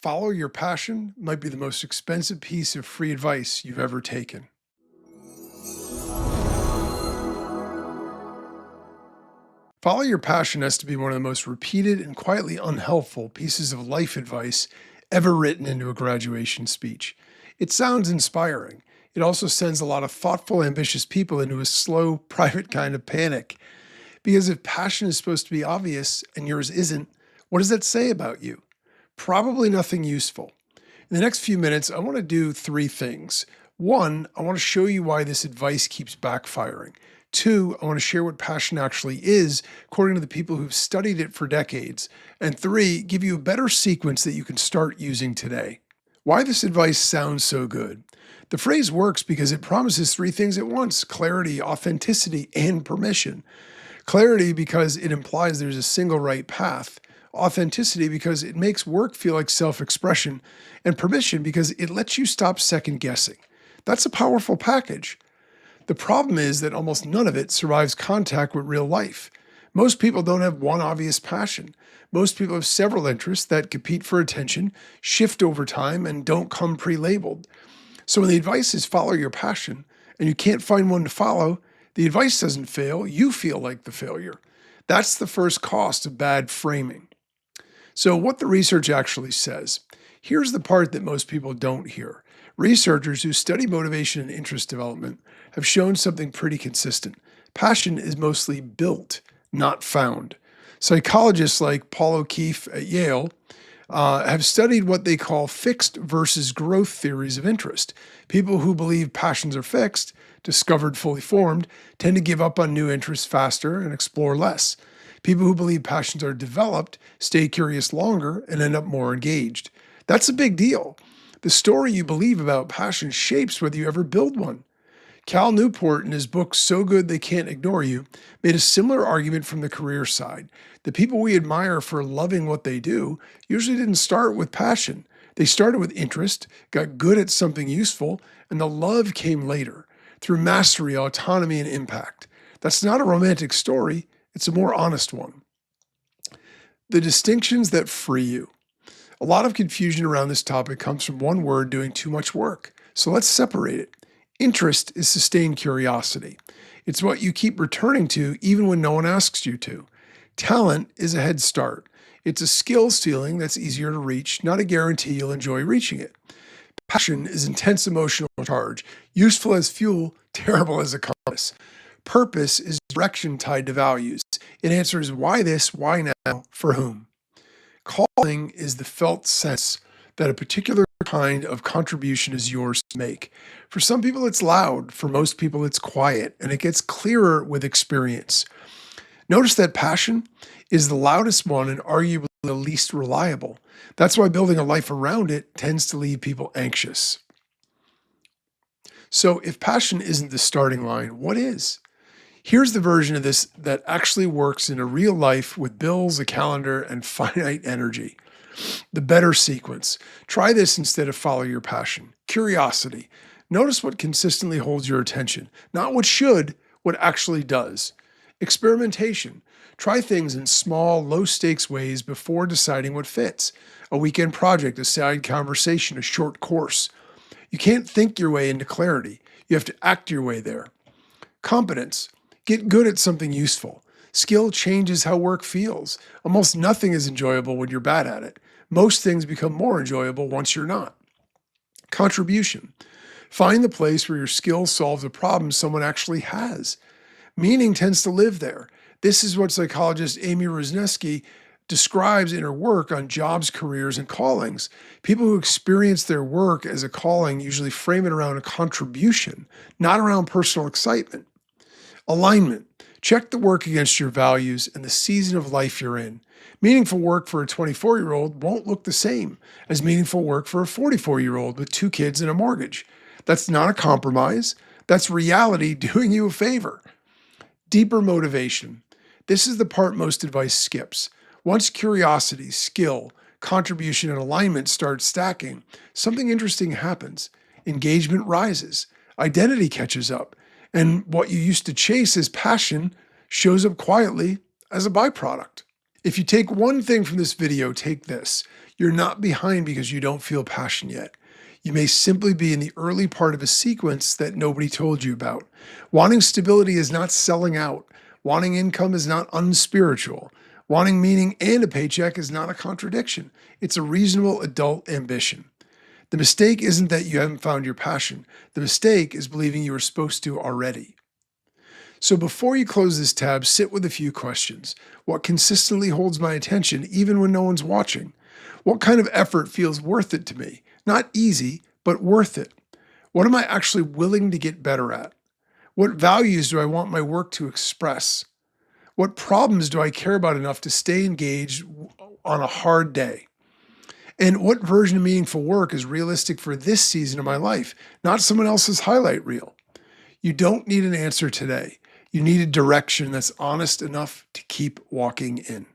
Follow your passion might be the most expensive piece of free advice you've ever taken. Follow your passion has to be one of the most repeated and quietly unhelpful pieces of life advice ever written into a graduation speech. It sounds inspiring. It also sends a lot of thoughtful, ambitious people into a slow, private kind of panic. Because if passion is supposed to be obvious and yours isn't, what does that say about you? Probably nothing useful. In the next few minutes, I want to do three things. One, I want to show you why this advice keeps backfiring. Two, I want to share what passion actually is, according to the people who've studied it for decades. And three, give you a better sequence that you can start using today. Why this advice sounds so good. The phrase works because it promises three things at once: clarity, authenticity, and permission. Clarity because it implies there's a single right path. Authenticity because it makes work feel like self-expression. And permission because it lets you stop second guessing. That's a powerful package. The problem is that almost none of it survives contact with real life. Most people don't have one obvious passion. Most people have several interests that compete for attention, shift over time, and don't come pre-labeled. So when the advice is follow your passion, and you can't find one to follow, the advice doesn't fail, you feel like the failure. That's the first cost of bad framing. So what the research actually says. Here's the part that most people don't hear. Researchers who study motivation and interest development have shown something pretty consistent. Passion is mostly built, not found. Psychologists like Paulo Keefe at Yale have studied what they call fixed versus growth theories of interest. People who believe passions are fixed, discovered fully formed, tend to give up on new interests faster and explore less. People who believe passions are developed stay curious longer and end up more engaged. That's a big deal. The story you believe about passion shapes whether you ever build one. Cal Newport, in his book So Good They Can't Ignore You, made a similar argument from the career side. The people we admire for loving what they do usually didn't start with passion. They started with interest, got good at something useful, and the love came later, through mastery, autonomy, and impact. That's not a romantic story, it's a more honest one. The distinctions that free you. A lot of confusion around this topic comes from one word doing too much work. So let's separate it. Interest is sustained curiosity. It's what you keep returning to even when no one asks you to. Talent is a head start. It's a skills ceiling that's easier to reach, not a guarantee you'll enjoy reaching it. Passion is intense emotional charge, useful as fuel, terrible as a compass. Purpose is direction tied to values. It answers why this, why now, for whom. Calling is the felt sense that a particular kind of contribution is yours to make. For some people, it's loud. For most people, it's quiet, and it gets clearer with experience. Notice that passion is the loudest one and arguably the least reliable. That's why building a life around it tends to leave people anxious. So if passion isn't the starting line, what is? Here's the version of this that actually works in a real life with bills, a calendar, and finite energy. The better sequence. Try this instead of follow your passion. Curiosity. Notice what consistently holds your attention. Not what should, what actually does. Experimentation. Try things in small, low-stakes ways before deciding what fits. A weekend project, a side conversation, a short course. You can't think your way into clarity. You have to act your way there. Competence. Get good at something useful. Skill changes how work feels. Almost nothing is enjoyable when you're bad at it. Most things become more enjoyable once you're not. Contribution. Find the place where your skill solves a problem someone actually has. Meaning tends to live there. This is what psychologist Amy Wrzesniewski describes in her work on jobs, careers, and callings. People who experience their work as a calling usually frame it around a contribution, not around personal excitement. Alignment. Check the work against your values and the season of life you're in. Meaningful work for a 24-year-old won't look the same as meaningful work for a 44-year-old with 2 kids and a mortgage. That's not a compromise. That's reality doing you a favor. Deeper motivation. This is the part most advice skips. Once curiosity, skill, contribution, and alignment start stacking, something interesting happens. Engagement rises. Identity catches up. And what you used to chase as passion shows up quietly as a byproduct. If you take one thing from this video, take this. You're not behind because you don't feel passion yet. You may simply be in the early part of a sequence that nobody told you about. Wanting stability is not selling out. Wanting income is not unspiritual. Wanting meaning and a paycheck is not a contradiction. It's a reasonable adult ambition. The mistake isn't that you haven't found your passion. The mistake is believing you were supposed to already. So before you close this tab, sit with a few questions. What consistently holds my attention even when no one's watching? What kind of effort feels worth it to me? Not easy, but worth it. What am I actually willing to get better at? What values do I want my work to express? What problems do I care about enough to stay engaged on a hard day? And what version of meaningful work is realistic for this season of my life, not someone else's highlight reel? You don't need an answer today. You need a direction that's honest enough to keep walking in.